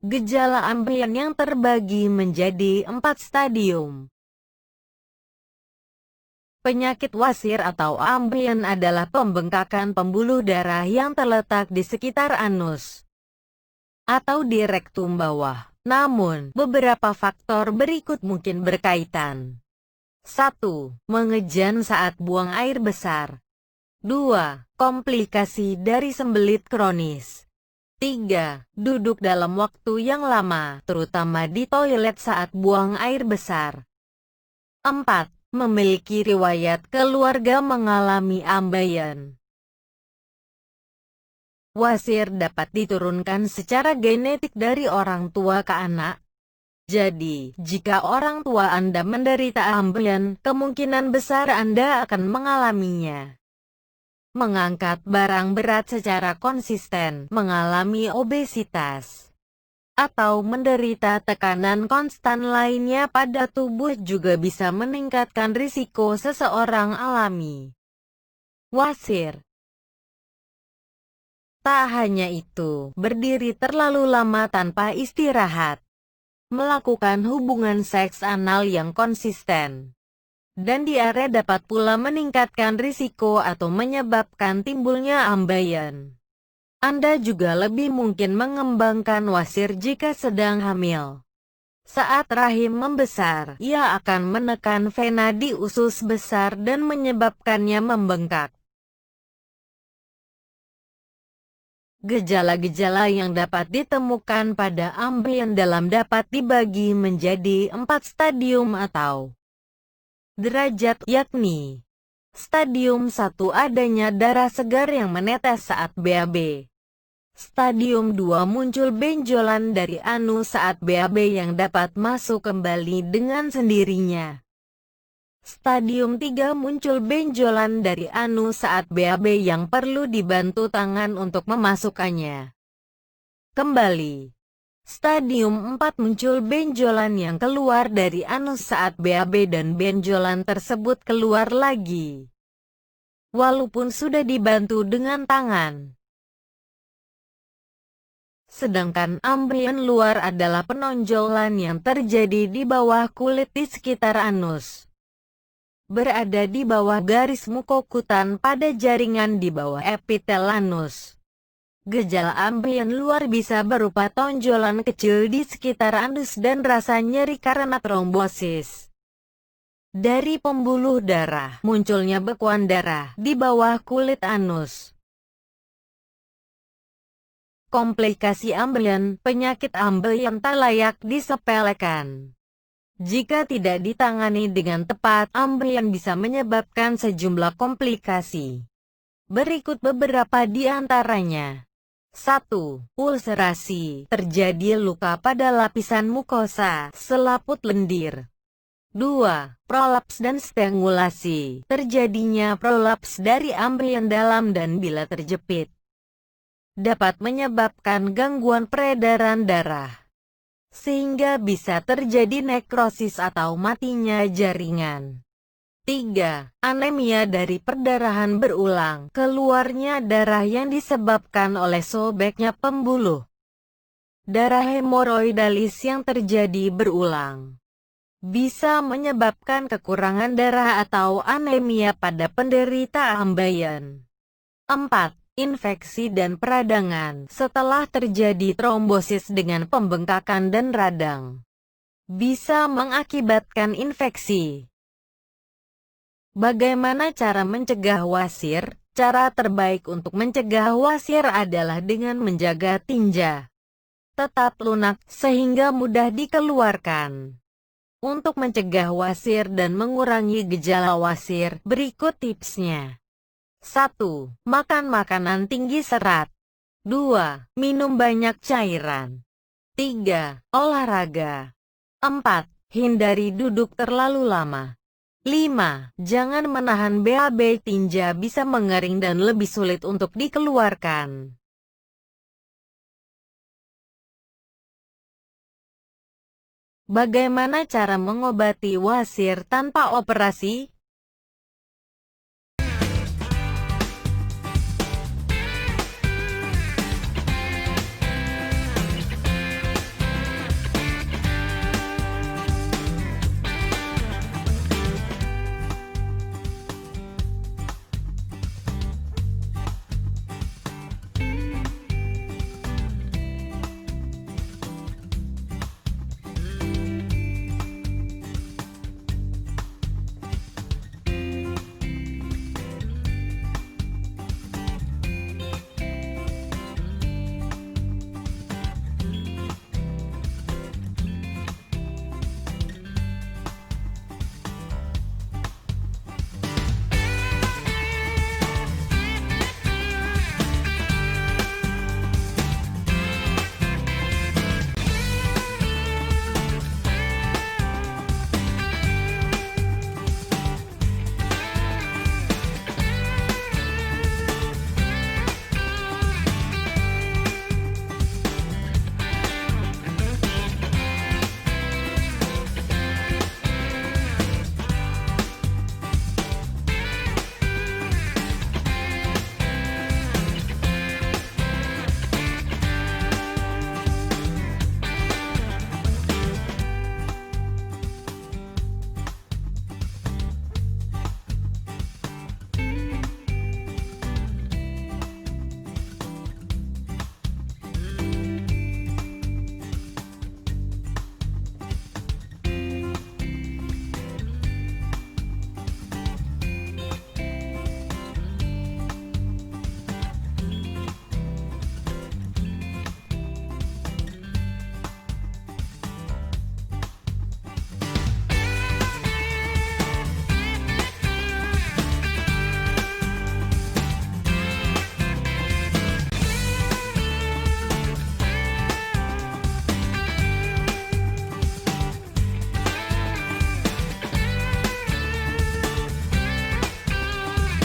Gejala ambeien yang terbagi menjadi 4 stadium. Penyakit wasir atau ambeien adalah pembengkakan pembuluh darah yang terletak di sekitar anus atau di rektum bawah. Namun, beberapa faktor berikut mungkin berkaitan. 1. Mengejan saat buang air besar. 2. Komplikasi dari sembelit kronis. 3. Duduk dalam waktu yang lama, terutama di toilet saat buang air besar. 4. Memiliki riwayat keluarga mengalami ambeien. Wasir dapat diturunkan secara genetik dari orang tua ke anak. Jadi, jika orang tua Anda menderita ambeien, kemungkinan besar Anda akan mengalaminya. Mengangkat barang berat secara konsisten, mengalami obesitas, atau menderita tekanan konstan lainnya pada tubuh juga bisa meningkatkan risiko seseorang alami wasir. Tak hanya itu, berdiri terlalu lama tanpa istirahat, melakukan hubungan seks anal yang konsisten, dan diare dapat pula meningkatkan risiko atau menyebabkan timbulnya ambeien. Anda juga lebih mungkin mengembangkan wasir jika sedang hamil. Saat rahim membesar, ia akan menekan vena di usus besar dan menyebabkannya membengkak. Gejala-gejala yang dapat ditemukan pada ambeien dapat dibagi menjadi 4 stadium atau derajat, yakni Stadium 1 adanya darah segar yang menetes saat BAB. Stadium 2 muncul benjolan dari anus saat BAB yang dapat masuk kembali dengan sendirinya. Stadium 3 muncul benjolan dari anus saat BAB yang perlu dibantu tangan untuk memasukkannya kembali. Stadium 4 muncul benjolan yang keluar dari anus saat BAB dan benjolan tersebut keluar lagi, walaupun sudah dibantu dengan tangan. Sedangkan ambeien luar adalah penonjolan yang terjadi di bawah kulit di sekitar anus, berada di bawah garis mukokutan pada jaringan di bawah epitel anus. Gejala ambeien luar bisa berupa tonjolan kecil di sekitar anus dan rasa nyeri karena trombosis dari pembuluh darah, munculnya bekuan darah di bawah kulit anus. Komplikasi ambeien, penyakit ambeien tak layak disepelekan. Jika tidak ditangani dengan tepat, ambeien bisa menyebabkan sejumlah komplikasi. Berikut beberapa di antaranya. 1. Ulserasi, terjadi luka pada lapisan mukosa, selaput lendir. 2. Prolaps dan strangulasi, terjadinya prolaps dari ambeien dalam dan bila terjepit, dapat menyebabkan gangguan peredaran darah, sehingga bisa terjadi nekrosis atau matinya jaringan. 3. Anemia dari perdarahan berulang, keluarnya darah yang disebabkan oleh sobeknya pembuluh darah hemoroidalis yang terjadi berulang, bisa menyebabkan kekurangan darah atau anemia pada penderita ambeien. 4. Infeksi dan peradangan, setelah terjadi trombosis dengan pembengkakan dan radang, bisa mengakibatkan infeksi. Bagaimana cara mencegah wasir? Cara terbaik untuk mencegah wasir adalah dengan menjaga tinja tetap lunak sehingga mudah dikeluarkan. Untuk mencegah wasir dan mengurangi gejala wasir, berikut tipsnya. 1. Makan makanan tinggi serat. 2. Minum banyak cairan. 3. Olahraga. 4. Hindari duduk terlalu lama. 5. Jangan menahan BAB, tinja bisa mengering dan lebih sulit untuk dikeluarkan. Bagaimana cara mengobati wasir tanpa operasi?